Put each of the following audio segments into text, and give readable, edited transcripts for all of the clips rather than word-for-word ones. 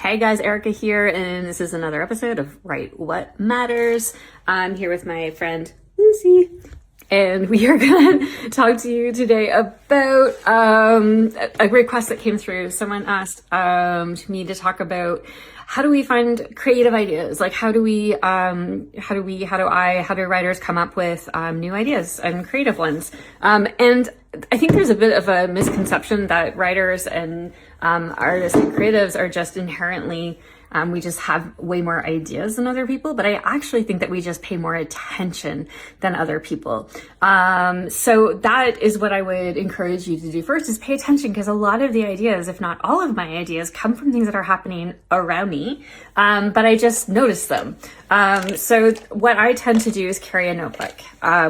Hey guys, Erica here, and this is another episode of Write What Matters. I'm here with my friend Lucy, and we are gonna talk to you today about a request that came through. Someone asked me to talk about how do we find creative ideas? Like how do writers come up with new ideas and creative ones? And I think there's a bit of a misconception that writers and artists and creatives are just inherently, we just have way more ideas than other people, but I actually think that we just pay more attention than other people. So that is what I would encourage you to do first, is pay attention, because a lot of the ideas, if not all of my ideas, come from things that are happening around me, but I just notice them. So what I tend to do is carry a notebook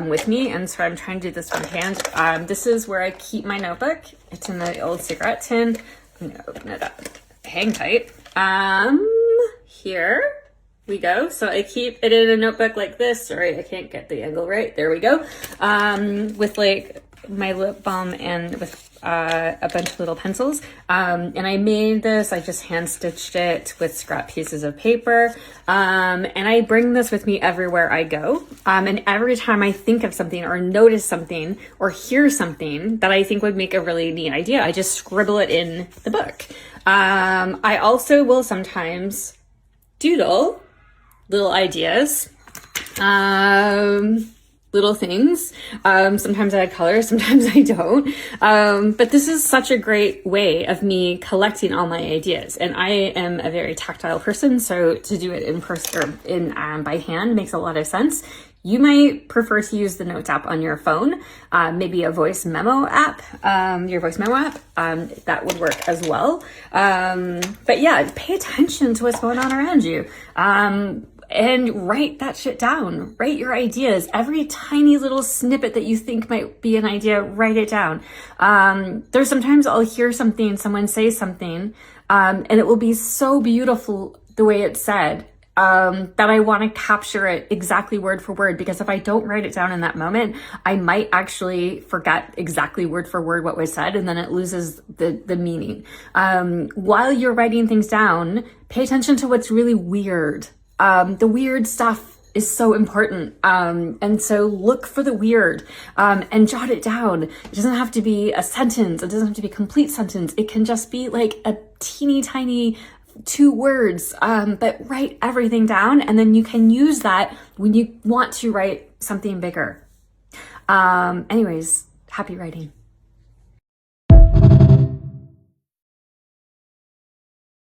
with me, and so I'm trying to do this one hand. This is where I keep my notebook. It's in the old cigarette tin. I'm gonna open it up. Hang tight. Here we go. So I keep it in a notebook like this. Sorry, I can't get the angle right. There we go. With like my lip balm and with a bunch of little pencils. And I made this, I just hand stitched it with scrap pieces of paper. And I bring this with me everywhere I go. And every time I think of something or notice something or hear something that I think would make a really neat idea, I just scribble it in the book. I also will sometimes doodle little ideas, little things. Sometimes I add colors, sometimes I don't. But this is such a great way of me collecting all my ideas. And I am a very tactile person, so to do it in person or by hand makes a lot of sense. You might prefer to use the Notes app on your phone, maybe a voice memo app, your voice memo app, that would work as well. But yeah, pay attention to what's going on around you. And write that shit down. Write your ideas. Every tiny little snippet that you think might be an idea, write it down. There's sometimes I'll hear something, someone say something, and it will be so beautiful the way it's said, that I want to capture it exactly word for word, because if I don't write it down in that moment, I might actually forget exactly word for word what was said, and then it loses the meaning. While you're writing things down, pay attention to what's really weird. The weird stuff is so important. And so look for the weird, and jot it down. It doesn't have to be a sentence. It doesn't have to be a complete sentence. It can just be like a teeny tiny 2 words, but write everything down, and then you can use that when you want to write something bigger. Anyways, happy writing.